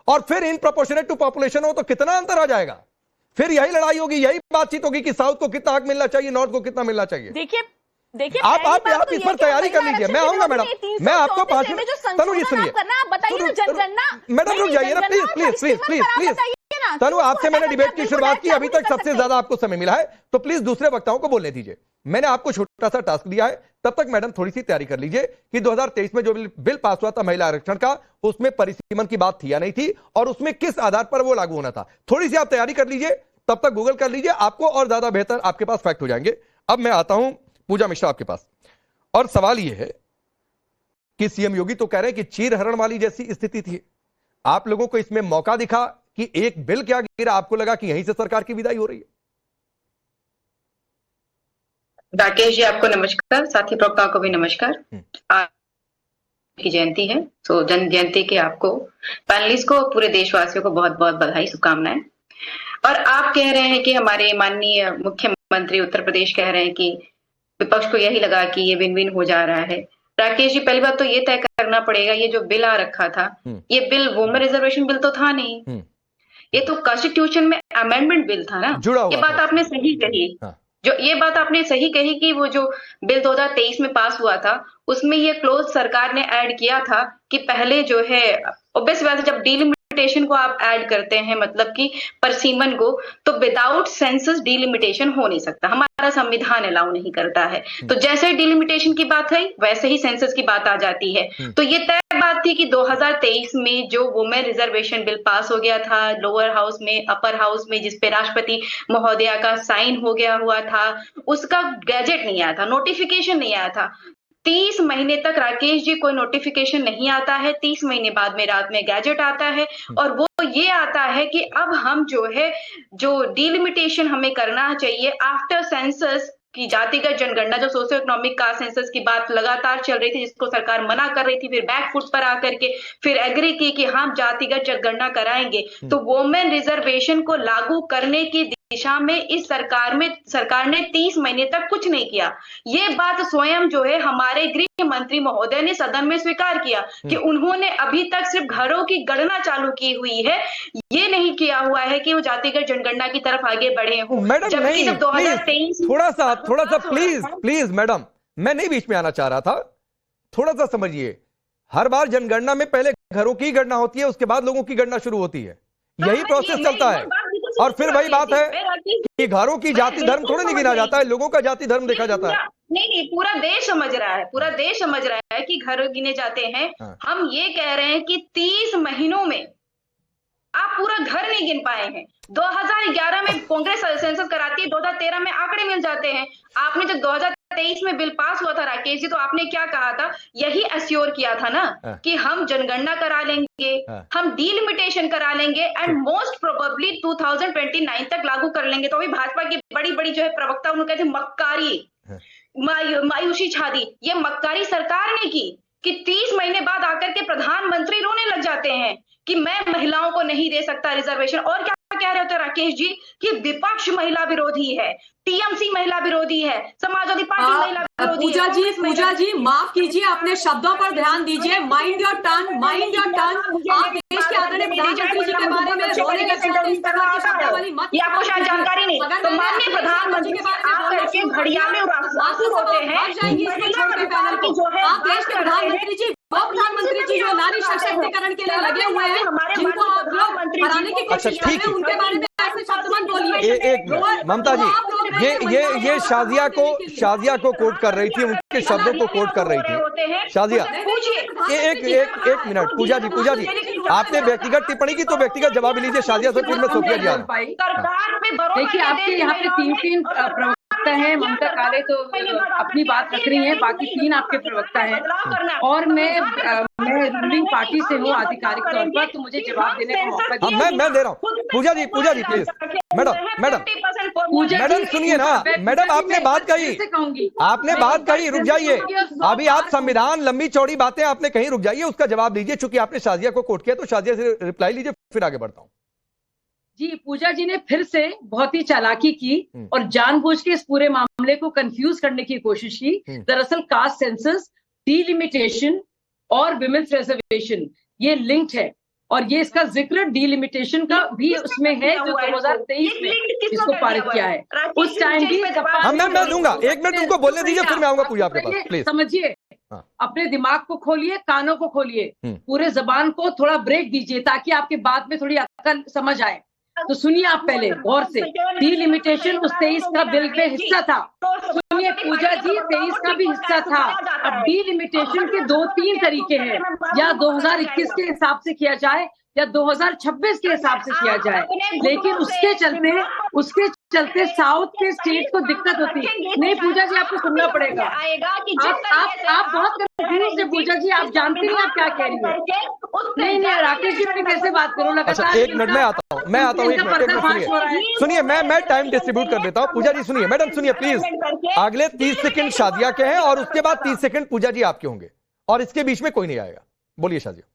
और फिर इन प्रोपोर्शनेट टू पॉपुलेशन हो तो कितना अंतर आ जाएगा। फिर यही लड़ाई होगी, यही बातचीत होगी कि साउथ को कितना हक मिलना चाहिए, नॉर्थ को कितना मिलना चाहिए। देखिए आप इस पर तैयारी कर लीजिए, मैं आऊंगा मैडम, मैं आपको 5 मिनट। तनु जी सुनिए, मैडम रुक जाइए ना प्लीज। तनु, आपसे मैंने डिबेट की शुरुआत की, अभी तक सबसे ज्यादा आपको समय मिला है, तो प्लीज दूसरे वक्ताओं को बोलने दीजिए। मैंने आपको छोटा सा टास्क दिया है, तब तक मैडम थोड़ी सी तैयारी कर लीजिए कि 2023 में जो बिल पास हुआ था महिला आरक्षण का, उसमें परिसीमन की बात थी या नहीं थी, और उसमें किस आधार पर वो लागू होना था। थोड़ी सी आप तैयारी कर लीजिए, तब तक गूगल कर लीजिए, आपको और ज्यादा बेहतर आपके पास फैक्ट हो जाएंगे। अब मैं आता हूं पूजा मिश्रा आपके पास, और सवाल यह है कि सीएम योगी तो कह रहे हैं कि चीर हरण वाली जैसी स्थिति थी। आप लोगों को इसमें मौका दिखा कि एक बिल क्या गिरा, आपको लगा कि यहीं से सरकार की विदाई हो रही है? राकेश जी, आपको नमस्कार, साथी प्रवक्ताओं को भी नमस्कार। आज की जयंती है, तो जन्म जयंती के आपको, पैनलिस्ट को, पूरे देशवासियों को बहुत बहुत बधाई, शुभकामनाएं। और आप कह रहे हैं कि हमारे माननीय मुख्यमंत्री उत्तर प्रदेश कह रहे हैं कि विपक्ष को यही लगा कि ये विन विन हो जा रहा है। राकेश जी, पहली बात तो ये तय करना पड़ेगा, ये जो बिल आ रखा था, ये बिल वुमेन रिजर्वेशन बिल तो था नहीं, ये तो कॉन्स्टिट्यूशन में अमेंडमेंट बिल था ना। ये बात आपने सही कही। जो ये बात आपने सही कही कि वो जो बिल 2023 में पास हुआ था, उसमें ये क्लोज सरकार ने ऐड किया था कि पहले जो है, ऑब्वियस बात है, जब डिलिमिटेशन को आप ऐड करते हैं, मतलब कि परसीमन को, तो विदाउट सेंसस डिलिमिटेशन हो नहीं सकता, हमारा संविधान अलाउ नहीं करता है। तो जैसे डिलिमिटेशन की बात है वैसे ही सेंसस की बात आ जाती है। तो ये तय बात थी कि 2023 में जो वुमेन रिजर्वेशन बिल पास हो गया था लोअर हाउस में, अपर हाउस में, जिसपे राष्ट्रपति महोदया का साइन हो गया हुआ था, उसका गैजेट नहीं आया था, नोटिफिकेशन नहीं आया था। 30 महीने तक राकेश जी कोई नोटिफिकेशन नहीं आता है, 30 महीने बाद में रात में गैजेट आता है, और वो ये आता है कि अब हम जो है, जो डिलिमिटेशन हमें करना चाहिए आफ्टर सेंसस की जातिगत जनगणना, जो सोशियो इकोनॉमिक कास्ट सेंसस की बात लगातार चल रही थी, जिसको सरकार मना कर रही थी, फिर बैक फुट पर आकर के फिर एग्री की कि हम जातिगत जनगणना कराएंगे। तो वुमेन रिजर्वेशन को लागू करने की दिशा में इस सरकार ने 30 महीने तक कुछ नहीं किया। ये बात स्वयं जो है हमारे गृह मंत्री महोदय ने सदन में स्वीकार किया कि उन्होंने अभी तक सिर्फ घरों की गणना चालू की हुई है, ये नहीं किया हुआ है कि वो जातिगत जनगणना की तरफ आगे बढ़े हों। मैडम नहीं, प्लीज थोड़ा सा प्लीज मैडम, मैं नहीं बीच में आना चाह रहा था, थोड़ा सा समझिए। हर बार जनगणना में पहले घरों की गणना होती है, उसके बाद लोगों की गणना शुरू होती है, यही प्रोसेस चलता है। और फिर वही बात है कि घरों की जाति धर्म थोड़ा नहीं गिना जाता है, लोगों का जाति धर्म देखा जाता है। नहीं, पूरा देश समझ रहा है, पूरा देश समझ रहा है कि घर गिने जाते हैं। हम ये कह रहे हैं कि 30 महीनों में आप पूरा घर नहीं गिन पाए हैं। 2011 में कांग्रेस सेंसस कराती है, 2013 में आंकड़े मिल जाते हैं। आपने जब 2023 में बिल पास हुआ था राकेश जी, तो आपने क्या कहा था? यही एश्योर किया था ना कि हम जनगणना करा लेंगे, हम डिलिमिटेशन करा लेंगे एंड मोस्ट प्रोबेबली 2029 तक लागू कर लेंगे। तो अभी भाजपा की बड़ी बड़ी जो है प्रवक्ता, उन्होंने कहते मक्कारी, मायूसी छा दी। ये मक्कारी सरकार ने की कि 30 महीने बाद आकर के प्रधानमंत्री रोने लग जाते हैं कि मैं महिलाओं को नहीं दे सकता रिजर्वेशन। और क्या कह रहे होते राकेश जी कि विपक्ष महिला विरोधी है, टीएमसी महिला विरोधी है, समाजवादी पार्टी महिला विरोधी है। पूजा जी माफ कीजिए, अपने शब्दों पर ध्यान दीजिए। Mind your turn, mind your turn. आप देश के आदरणीय प्रधानमंत्री जी के बारे में रोने लग जाते हैं, इस प्रकार की शब्दावली मत। ये आपको शायद जानकारी नहीं। तो माननीय प्रधानमंत्री आपके घड़िया में आंसू होते हैं। आप देश के प्रधानमंत्री जी, वो प्रधानमंत्री जी जो नारी सशक्तिकरण के लिए लगे हुए हैं, जिनको आप लोग हराने की कोशिश कर रहे हैं, उनके बारे में ऐसे शब्द मत बोलिए। एक ममता जी, ये शाजिया को कोट कर रही थी, उनके शब्दों को कोट कर रही थी। शाजिया, एक मिनट। पूजा जी, आपने व्यक्तिगत टिप्पणी की तो व्यक्तिगत जवाब लीजिए। शाजिया से फिर मैं सोफिया जी आ रहा हूं। देखिए, आपके यहाँ पे तीन प्रवक्ता हैं। ममता काले तो अपनी बात रख रही हैं, बाकी 3 आपके प्रवक्ता हैं, और मैं रूलिंग पार्टी से हूँ आधिकारिक तौर पर, तो मुझे जवाब देने का मौका दीजिए। मैं दे रहा हूँ। पूजा जी प्लीज। मैडम सुनिए ना, मैडम आपने बात कही, रुक जाइए। अभी आप संविधान लंबी चौड़ी बातें आपने कहीं, रुक जाइए, उसका जवाब दीजिए। चूंकि आपने शाजिया को कोट किया तो शाजिया से रिप्लाई लीजिए, फिर आगे बढ़ता हूँ। जी, पूजा जी ने फिर से बहुत ही चालाकी की और जानबूझ के इस पूरे मामले को कंफ्यूज करने की कोशिश की। दरअसल कास्ट सेंसस, डिलिमिटेशन और विमेन्स रिजर्वेशन ये लिंक्ड है, और ये इसका जिक्र डिलिमिटेशन का भी उसमें है, जो 2023 में इसको पारित किया है। उस टाइम भी मैं दूंगा, 1 मिनट उनको बोलने दीजिए, फिर मैं आऊंगा पूजा आपके पास, प्लीज। समझिए, अपने दिमाग को खोलिए, कानों को खोलिए, पूरे जबान को थोड़ा ब्रेक दीजिए, ताकि आपके बात में थोड़ी अकल समझ आए। तो सुनिए आप पहले गौर से, डिलिमिटेशन उस 23 का बिल पे हिस्सा था। सुनिए पूजा जी, 23 का भी हिस्सा था। अब डिलिमिटेशन के 2-3 तरीके हैं, या 2021 के हिसाब से किया जाए या 2026 के हिसाब से किया जाए, लेकिन उसके चलते साउथ के स्टेट को दिक्कत होती है। नहीं पूजा जी, आपको सुनना पड़ेगा। आप बहुत कंफ्यूज है पूजा जी, आप जानते नहीं आप क्या कह रही है। नहीं, राकेश जी मैं कैसे बात करूँ लगातार। 1 मिनट, मैं आता हूँ। 1 मिनट सुनिए, मैं टाइम डिस्ट्रीब्यूट कर देता हूँ। पूजा जी सुनिए, मैडम सुनिए प्लीज। अगले 30 सेकंड शाजिया के हैं और उसके बाद 30 सेकंड पूजा जी आपके होंगे, और इसके बीच में कोई नहीं आएगा। बोलिए शाजिया।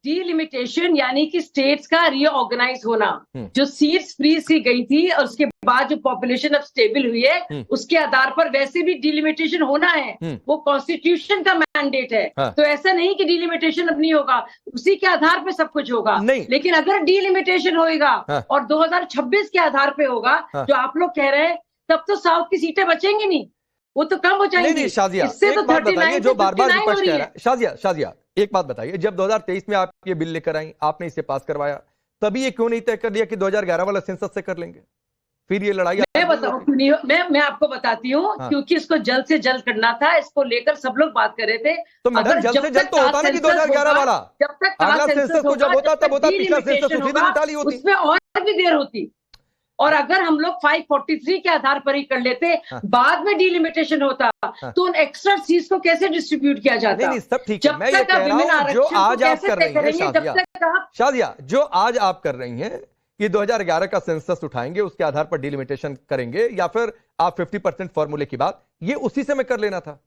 डिलिमिटेशन यानी कि स्टेट्स का रीऑर्गेनाइज होना, जो सीट्स फ्री सी गई थी और उसके बाद जो पॉपुलेशन अब स्टेबल हुई है उसके आधार पर वैसे भी डिलिमिटेशन होना है, वो कॉन्स्टिट्यूशन का मैंडेट है। तो ऐसा नहीं कि डिलिमिटेशन अब नहीं होगा, उसी के आधार पे सब कुछ होगा। लेकिन अगर डिलिमिटेशन होगा और 2026 के आधार पे होगा जो आप लोग कह रहे हैं, तब तो साउथ की सीटें बचेंगी नहीं, वो तो कम हो जाएंगी। नहीं शाजिया, इससे तो एक बात बताइए, जो बार बार विपक्ष कह रहा है, शाजिया एक बात बताइए, जब 2023 में आप ये बिल लेकर आई, आपने इसे पास करवाया, तभी ये क्यों नहीं तय कर लिया कि 2011 वाला सेंसस से कर लेंगे? फिर ये लड़ाई मैं आपको बताती हूँ, क्योंकि इसको जल्द से जल्द करना था, इसको लेकर सब लोग बात कर रहे थे। तो मैडम जल्द से जल्द तो होता ना कि 2011 वाला, जब तक अगला सेंसस को जब होता तब होता, पिछला सेंसस उसी दिन उठा ली होती, उसमें और भी देर होती। और अगर हम लोग 543 के आधार पर ही कर लेते, बाद में डिलिमिटेशन होता, तो उन एक्स्ट्रा सीट्स को कैसे डिस्ट्रीब्यूट किया जाता? नहीं सब ठीक है, मैं ये कह रहा हूं जो आज आप कर रही हैं शाजिया, जो आज आप कर रही हैं कि 2011 का सेंसस उठाएंगे, उसके आधार पर डिलिमिटेशन करेंगे, या फिर आप 50% फॉर्मूले की बात, ये उसी समय कर लेना था।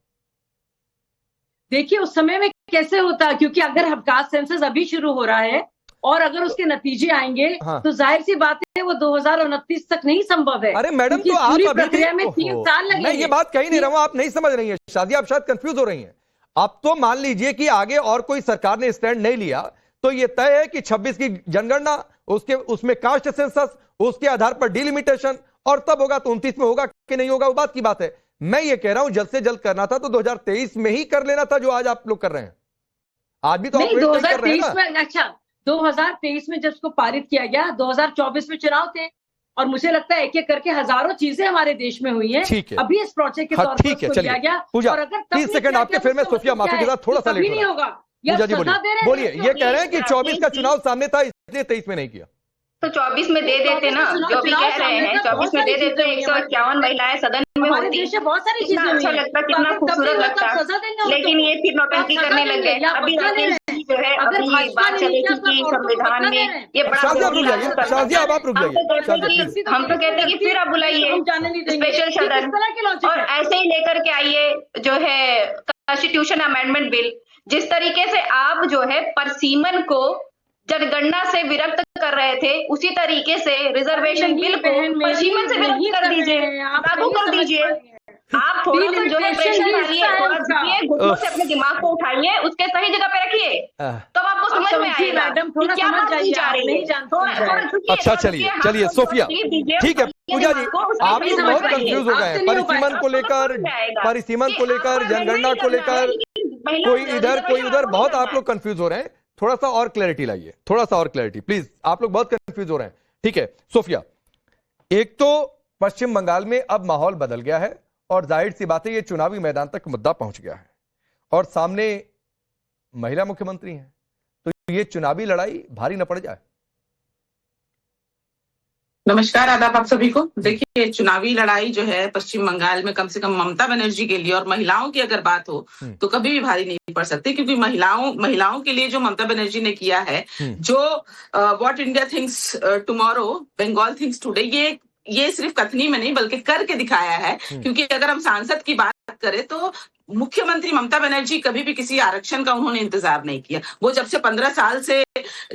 देखिए उस समय में कैसे होता, क्योंकि अगर कास्ट सेंसस अभी शुरू हो रहा है और अगर उसके नतीजे आएंगे तो जाहिर सी बात है वो 2029 तक नहीं संभव है। अरे मैडम तो आप पूरी प्रक्रिया में 3 साल लगेंगे। मैं ये बात कही नहीं रहा हूं, आप नहीं समझ रही हैं शाजिया, आप शायद कंफ्यूज हो रही हैं। आप तो मान लीजिए कि आगे और कोई सरकार ने स्टैंड नहीं लिया, तो ये तय है कि 26 की जनगणना, उसमें कास्ट सेंसस, उसके आधार पर डिलिमिटेशन, और तब होगा तो 29 में होगा कि नहीं होगा वो बात की बात है। मैं ये कह रहा हूं जल्द से जल्द करना था तो 2023 में ही कर लेना था, जो आज आप लोग कर रहे हैं। आज भी तो 2023 में, अच्छा 2023 में जब उसको पारित किया गया, 2024 में चुनाव थे, और मुझे लगता है एक एक करके हजारों चीजें हमारे देश में हुई हैं। अभी इस प्रोजेक्ट के तौर पर उसको लिया गया। और अगर 30 सेकंड आपके, फिर मैं सोफिया माफी के साथ थोड़ा सा लेट नहीं होगा। पूजा जी बोलिए, ये कह रहे हैं कि 24 का चुनाव सामने था इसलिए 23 में नहीं किया। तो 24 में दे देते ना, जो भी कह रहे हैं 24 में दे देते। 151 महिलाएं सदन में होती, बहुत सारी चीजें अच्छा लगता, कितना खूबसूरत लगता, लेकिन ये फिर नौटंकी करने लग गए। अभी जो है अभी बात चलेगी कि संविधान में ये बड़ा, हम तो कहते हैं कि फिर आप बुलाइए स्पेशल सदन और ऐसे ही लेकर के आइए जो है कॉन्स्टिट्यूशन अमेंडमेंट बिल। जिस तरीके से आप जो है परसीमन को जनगणना से विरक्त कर रहे थे, उसी तरीके से रिजर्वेशन बिल को परसीमन से विरक्त कर दीजिए, लागू कर दीजिए। आप थोड़ा सा जो है प्रेशर डालिए, थोड़ा झुकिए, घुटनों से अपने दिमाग को उठाइए, उसके सही जगह पे रखिए, तब आपको समझ में आएगा कि क्या बात की जा रही है। अच्छा चलिए सोफिया, ठीक है पूजा जी, आप लोग बहुत कंफ्यूज हो गए हैं परिसीमन को लेकर, जनगणना को लेकर, कोई इधर कोई उधर, बहुत आप लोग कंफ्यूज हो रहे हैं। थोड़ा सा और क्लैरिटी लाइए, थोड़ा सा और क्लैरिटी प्लीज, आप लोग बहुत कंफ्यूज हो रहे हैं। ठीक है सोफिया, एक तो पश्चिम बंगाल में अब माहौल बदल गया है और जाहिर सी बात है ये चुनावी मैदान तक मुद्दा पहुंच गया है और सामने महिला मुख्यमंत्री हैं, तो ये चुनावी लड़ाई भारी न पड़ जाए। नमस्कार, आदाब आप सभी को। देखिए चुनावी लड़ाई जो है पश्चिम बंगाल में कम से कम ममता बनर्जी के लिए और महिलाओं की अगर बात हो तो कभी भी भारी नहीं पड़ सकती, क्योंकि महिलाओं के लिए जो ममता बनर्जी ने किया है, जो what India thinks tomorrow Bengal thinks today, ये सिर्फ कथनी में नहीं बल्कि करके दिखाया है। क्योंकि अगर हम सांसद की बात करें तो मुख्यमंत्री ममता बनर्जी कभी भी किसी आरक्षण का उन्होंने इंतजार नहीं किया। वो जब से 15 साल से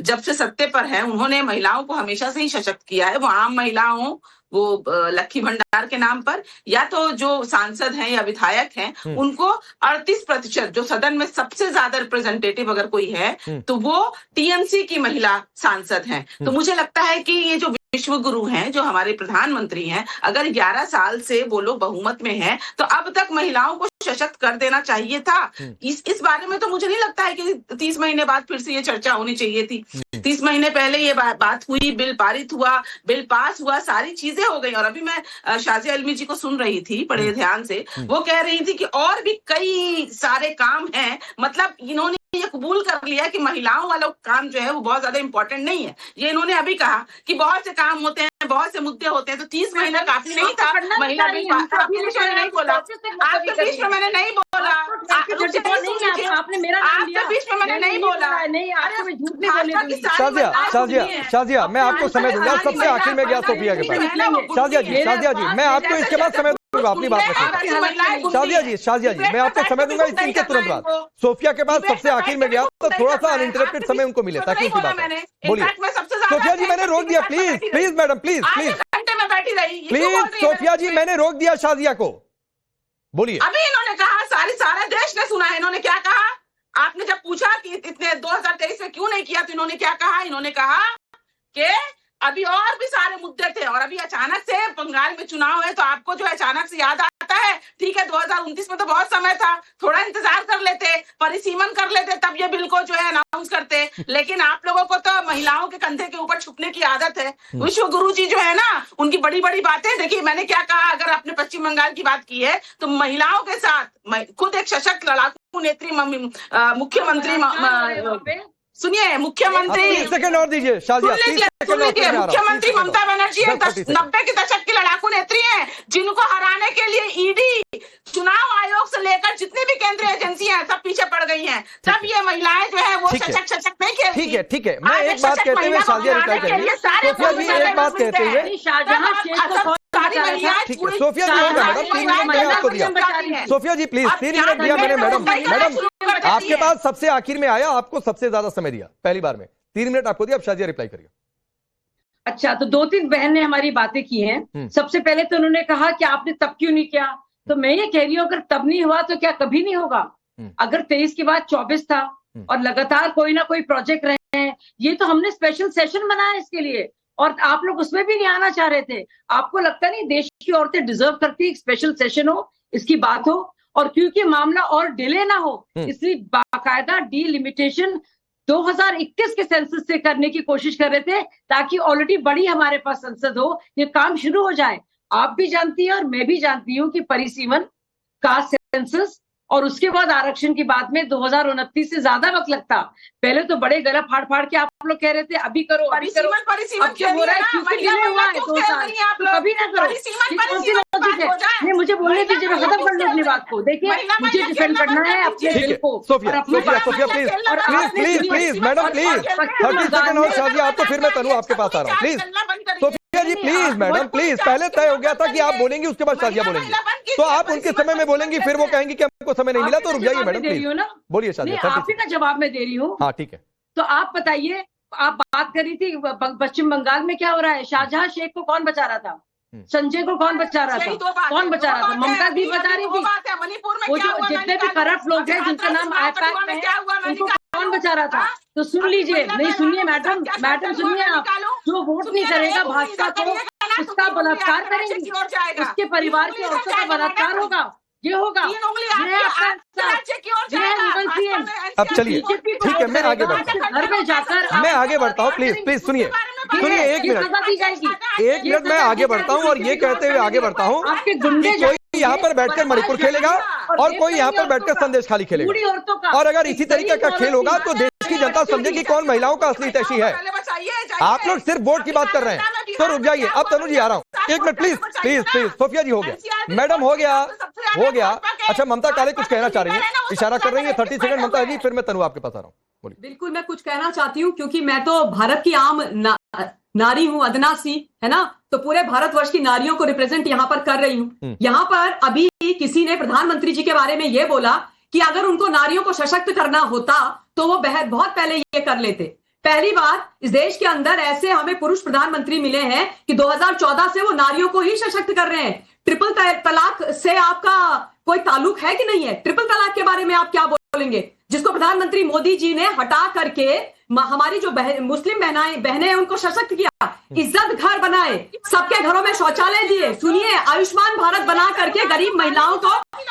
जब से सत्ते पर है, उन्होंने महिलाओं को हमेशा से ही सशक्त किया है। वो आम महिलाओं, वो लक्की भंडार के नाम पर, या तो जो सांसद हैं या विधायक हैं, उनको 38% जो सदन में सबसे ज्यादा रिप्रेजेंटेटिव अगर कोई है तो वो टीएमसी की महिला सांसद हैं। तो मुझे लगता है कि ये जो विश्व गुरु हैं, जो हमारे प्रधानमंत्री हैं, अगर 11 साल से वो लोग बहुमत में हैं तो अब तक महिलाओं को सशक्त कर देना चाहिए था। इस बारे में तो मुझे नहीं लगता है कि 30 महीने बाद फिर से ये चर्चा होनी चाहिए थी। 30 महीने पहले ये बात हुई, बिल पारित हुआ, बिल पास हुआ, सारी चीजें हो गई। और अभी मैं शाजिया इल्मी जी को सुन रही थी बड़े ध्यान से, वो कह रही थी कि और भी कई सारे काम हैं। मतलब इन्होंने ये कबूल कर लिया कि महिलाओं वाला काम जो है वो बहुत ज्यादा इंपॉर्टेंट नहीं है। ये इन्होंने अभी कहा कि बहुत से काम होते हैं, बहुत से मुद्दे होते हैं, तो 30 महीना काफी नहीं था। महिला बिल नहीं बोला, आपके बीच में मैंने नहीं बोला, आपके बीच में मैंने नहीं बोला। शाजिया मैं आपको समय दूंगा, सबसे आखिर में गया सोफिया के पास। शाजिया जी मैं आपको इसके बाद समय पर अपनी बात रखें। शाजिया जी मैं आपको समय दूंगा इनके तुरंत बाद। सोफिया के बाद सबसे आखिर में गया तो थोड़ा सा अनइंटरप्टेड समय उनको मिले ताकि उनकी बात बोलिए। सोफिया जी मैंने रोक दिया, प्लीज मैडम प्लीज सोफिया जी मैंने रोक दिया शाजिया को, बोलिए। अभी इन्होंने कहा, सारे देश ने सुना है इन्होंने क्या कहा। आपने जब पूछा कि इतने 2023 में क्यों नहीं किया तो इन्होंने क्या कहा, इन्होंने कहा कि अभी और भी सारे मुद्दे थे और अभी अचानक से बंगाल में चुनाव है तो आपको जो है अचानक से याद आता है। ठीक है 2029 में तो बहुत समय था, थोड़ा इंतजार कर लेते, परिसीमन कर लेते, तब ये बिल को जो है अनाउंस करते। लेकिन आप लोगों को तो महिलाओं के कंधे के ऊपर छुपने की आदत है। विश्व गुरु जी जो है ना, उनकी बड़ी बड़ी बातें देखिए। मैंने क्या कहा, अगर आपने पश्चिम बंगाल की बात की है तो महिलाओं के साथ खुद एक सशक्त लड़ाकू नेत्री मुख्यमंत्री सुनिए, मुख्यमंत्री एक सेकंड और दीजिए शाजिया, मुख्यमंत्री ममता बनर्जी 90 के दशक की लड़ाकू नेत्री हैं, जिनको हराने के लिए ईडी, चुनाव आयोग से लेकर जितनी भी केंद्रीय एजेंसियां हैं सब पीछे पड़ गई हैं। तब ये महिलाएं जो है वो सशक्त नहीं खेलती। ठीक है मैं एक बात कहते हुए शाजिया रिप्लाई करेंगे। सोफिया जी एक बात कहते हुए, सोफिया जी होगा मैडम 3 मिनट मैंने आपको दिया। सोफिया जी प्लीज 3 मिनट दिया मैंने। मैडम आपके पास सबसे आखिर में आया, आपको सबसे ज्यादा समय दिया पहली बार में, 3 मिनट आपको दिया। अब शाजिया रिप्लाई करिए। अच्छा, तो 2-3 बहन ने हमारी बातें की हैं। सबसे पहले तो उन्होंने कहा कि आपने तब क्यों नहीं किया, तो मैं ये कह रही हूँ अगर तब नहीं हुआ तो क्या कभी नहीं होगा। अगर 23 के बाद 24 था और लगातार कोई ना कोई प्रोजेक्ट रहे हैं, ये तो हमने स्पेशल सेशन बनाया इसके लिए और आप लोग उसमें भी नहीं आना चाह रहे थे। आपको लगता नहीं देश की औरतें डिजर्व करती है एक स्पेशल सेशन हो, इसकी बात हो, और क्योंकि मामला और डिले ना हो इसलिए बाकायदा डीलिमिटेशन 2021 के सेंसस से करने की कोशिश कर रहे थे ताकि ऑलरेडी बड़ी हमारे पास संसद हो, ये काम शुरू हो जाए। आप भी जानती हैं और मैं भी जानती हूँ कि परिसीमन, कास्ट सेंसस और उसके बाद आरक्षण की बात में 2029 से ज्यादा वक्त लगता। पहले तो बड़े गला फाड़ फाड़ के आप लोग कह रहे थे अभी करो अभी करो, अब क्या हो रहा है क्योंकि डिले हुआ है 2 साल, तो कभी ना करो। नहीं मुझे बोलने दीजिए, मैं खत्म कर लूं अपनी बात को। देखिए मुझे डिफेंड करना है अपने दिल को। Sophia please madam please 30 second और शाजिया आपको, फिर मैं तनु आपके पास आ रहा हूँ please. Sophia ji please madam please, पहले तय हो गया था कि आप बोलेंगी उसके बाद शाजिया बोलेंगी, तो आप उनके समय में बोलेंगी, फिर वो कहेंगी कि हमको समय नहीं मिला, तो रुक जाइए मैडम प्लीज। बोलिए शाजिया। आप ही का जवाब मैं दे रही हूँ। हाँ ठीक है, तो आप बताइए, आप बात कर रही थी पश्चिम बंगाल में क्या हो रहा है। शाहजहां शेख को कौन बचा रहा था, संजय को कौन बचा रहा था, कौन बचा रहा था, ममता भी बचा रही थी। वो जो जितने भी करप्ट लोग हैं जिनका नाम आईपैक में है उनको कौन बचा रहा था। तो सुन लीजिए, नहीं सुनिए मैडम सुनिए, आप जो वोट नहीं करेगा भाजपा को उसका बलात्कार करेंगे, उसके परिवार की औरतों का बलात्कार होगा, ये होगा। अब चलिए ठीक है, मैं आगे बढ़ता हूँ, घर में जाकर मैं आगे बढ़ता हूँ। प्लीज सुनिए 1 मिनट मैं आगे बढ़ता हूँ और ये कहते हुए आगे बढ़ता हूँ कि कोई यहाँ पर बैठकर मणिपुर खेलेगा और कोई यहाँ पर बैठकर संदेश खाली खेलेगा, और अगर इसी तरीके का खेल होगा तो देश की जनता समझेगी कौन महिलाओं का असली हितैषी है। आप लोग सिर्फ वोट की बात कर रहे हैं, तो रुक जाइए। अब तनु जी आ रहा हूँ, 1 मिनट प्लीज। सोफिया जी हो गया, मैडम हो गया। अच्छा ममता काले कुछ कहना चाह रही है, इशारा कर रही है। 30 सेकंड ममता जी, फिर मैं तनु आपके पास आ रहा हूँ। बिल्कुल मैं कुछ कहना चाहती हूँ क्योंकि मैं तो भारत की आम नारी हूँ, अदनासी है ना, तो पूरे भारतवर्ष की नारियों को रिप्रेजेंट यहाँ पर कर रही हूँ। यहाँ पर अभी किसी ने प्रधानमंत्री जी के बारे में ये बोला कि अगर उनको नारियों को सशक्त करना होता तो वो बहुत पहले ये कर लेते। पहली बार इस देश के अंदर ऐसे हमें पुरुष प्रधानमंत्री मिले हैं कि 2014 से वो नारियों को ही सशक्त कर रहे हैं। ट्रिपल तलाक से आपका कोई ताल्लुक है कि नहीं है? ट्रिपल तलाक के बारे में आप क्या बोलेंगे, जिसको प्रधानमंत्री मोदी जी ने हटा करके हमारी जो मुस्लिम बहनें हैं उनको सशक्त किया, इज्जत घर बनाए, सबके घरों में शौचालय दिए। सुनिए, आयुष्मान भारत बना करके गरीब महिलाओं को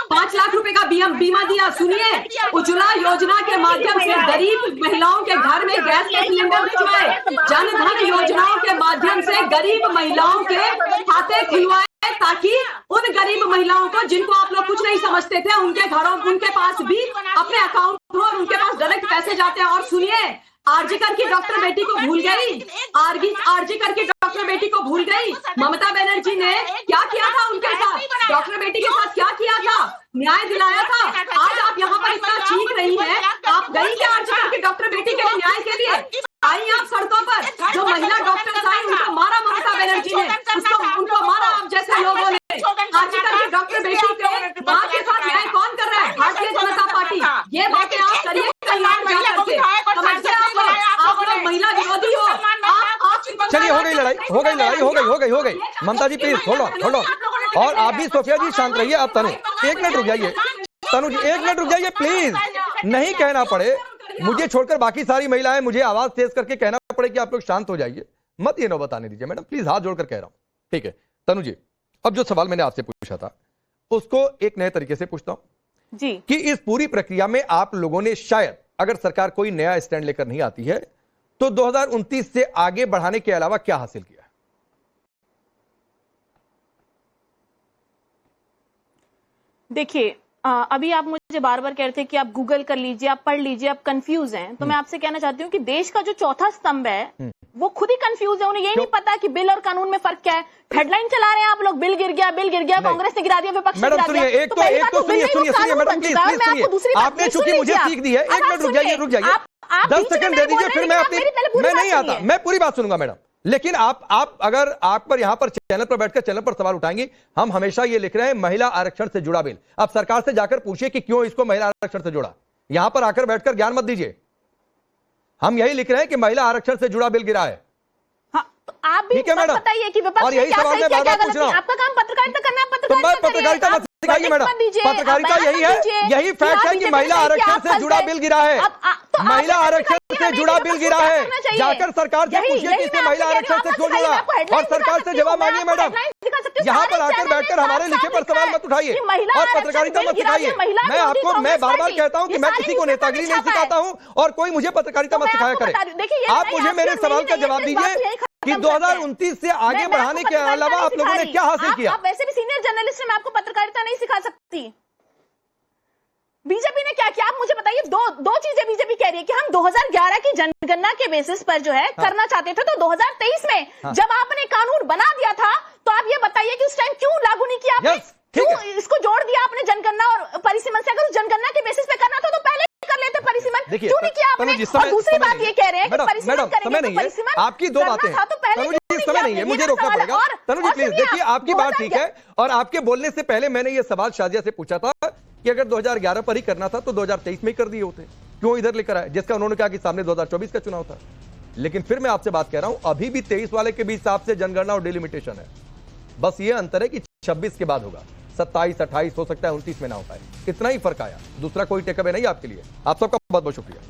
5 लाख रुपए का बीमा दिया। सुनिए, उज्ज्वला योजना के माध्यम से गरीब महिलाओं के घर में गैस के सिलेंडर भिजवाए, जन धन योजनाओं के माध्यम से गरीब महिलाओं के खाते खुलवाए ताकि उन गरीब महिलाओं को, जिनको आप लोग कुछ नहीं समझते थे, उनके घरों उनके पास भी अपने अकाउंट हो और उनके पास डायरेक्ट पैसे जाते हैं। और सुनिए, आरजीकर की डॉक्टर बेटी को भूल गई, आरजीकर की डॉक्टर बेटी को भूल गई। ममता बनर्जी ने क्या किया था उनके साथ, डॉक्टर बेटी के साथ क्या किया था, न्याय दिलाया था। आज आप यहाँ पर इतना चीख रही हैं, आप गई क्या आरजीकर की डॉक्टर बेटी के न्याय के लिए? आई आप सड़कों पर, जो महिला डॉक्टर आई उनको मारा ममता बनर्जी ने, उनको मारा आप जैसे लोगों ने। आरजीकर की हो गई। ममता जी प्लीज होल्ड ऑन। और आप भी सोफिया जी शांत रहिए। आप तनु 1 मिनट रुक जाइए। तनु जी 1 मिनट रुक जाइए प्लीज। नहीं कहना पड़े मुझे छोड़कर बाकी सारी महिलाएं मुझे आवाज तेज करके कहना पड़े कि आप लोग शांत हो जाइए, मत ये नौबत आने दीजिए मैडम, प्लीज हाथ जोड़कर कह रहा हूं। ठीक है तनु जी, अब जो सवाल मैंने आपसे पूछा था उसको एक नए तरीके से पूछता हूं जी कि इस पूरी प्रक्रिया में आप लोगों ने शायद, अगर सरकार कोई नया स्टैंड लेकर नहीं आती है, तो 2029 से आगे बढ़ाने के अलावा क्या हासिल किया? देखिए अभी आप मुझे बार बार कह रहे थे कि आप गूगल कर लीजिए, आप पढ़ लीजिए, आप कंफ्यूज हैं, तो मैं आपसे कहना चाहती हूँ कि देश का जो चौथा स्तंभ है वो खुद ही कंफ्यूज है। उन्हें यही नहीं पता कि बिल और कानून में फर्क क्या है। हेडलाइन चला रहे हैं आप लोग, बिल गिर गया, कांग्रेस ने गिरा दिया, विपक्ष ने गिरा दिया। एक तो सुनिए मैडम प्लीज सुनिए। आपने चूंकि मुझे सीख दी है, 1 मिनट रुक जाइए 10 सेकंड दे दीजिए, फिर मैं नहीं आता, मैं पूरी बात सुनूंगा मैडम। लेकिन आप अगर आप पर यहां पर चैनल पर बैठकर चैनल पर सवाल उठाएंगी, हम हमेशा ये लिख रहे हैं महिला आरक्षण से जुड़ा बिल। अब सरकार से जाकर पूछिए कि क्यों इसको महिला आरक्षण से जुड़ा। यहां पर आकर बैठकर ज्ञान मत दीजिए। हम यही लिख रहे हैं कि महिला आरक्षण से जुड़ा बिल गिरा है। हाँ, तो आप भी बताइए कि विपक्ष और यही सवाल मैं बार-बार पूछ रहा हूं। आपका काम पत्रकारिता करना है, पत्रकारिता मत सिखाइए मैडम। पत्रकारिता यही है, यही फैक्ट है कि महिला आरक्षण से जुड़ा बिल गिरा है। महिला आरक्षण से जुड़ा बिल गिरा है। जाकर सरकार से पूछिए कि इसे महिला आरक्षण से क्यों जुड़ा, और सरकार से जवाब मांगिए मैडम। यहाँ पर आकर बैठकर हमारे लिखे पर सवाल मत उठाइए और पत्रकारिता मत सिखाइए। मैं बार बार कहता हूँ कि मैं किसी को नेतागिरी नहीं सिखाता हूँ और कोई मुझे पत्रकारिता मत सिखाया करे। आप मुझे मेरे सवाल का जवाब दीजिए कि 2029 से आगे बढ़ाने के अलावा आप लोगों ने क्या हासिल किया? आप वैसे भी सीनियर जर्नलिस्ट हैं, मैं आपको पत्रकारिता नहीं सिखा सकती। बीजेपी ने क्या किया आप मुझे बताइए। दो चीजें बीजेपी कह रही है कि हम 2011 की जनगणना के बेसिस पर जो है करना चाहते थे, तो 2023 में जब आपने कानून बना दिया था तो आप ये बताइए कि उस टाइम क्यों लागू नहीं किया आपने? क्यों इसको जोड़ दिया आपने जनगणना और परिसीमन से? अगर उस जनगणना के बेसिस पे करना था तो पहले कर लेते परिसीमन, क्यों नहीं किया आपने? और दूसरी बात ये कह रहे हैं कि परिसीमन करेंगे तो परिसीमन आपकी दो बातें था तो पहले समय नहीं है, मुझे रोकना पड़ेगा। तनु जी प्लीज देखिए, आपकी बात ठीक है और आपके बोलने से पहले मैंने ये सवाल शाजिया से पूछा था कि अगर 2011 पर ही करना था तो 2023 में ही कर दिए होते, क्यों इधर लेकर आए? जिसका उन्होंने कहा कि सामने 2024 का चुनाव था। लेकिन फिर मैं आपसे बात कह रहा हूं, अभी भी 23 वाले के बीच आपसे जनगणना और डिलिमिटेशन है। बस ये अंतर है कि 26 के बाद होगा, 27, 28 हो सकता है, 29 में ना हो पाए। इतना ही फर्क आया, दूसरा कोई टेकअवे नहीं आपके लिए। आप सबका बहुत बहुत शुक्रिया।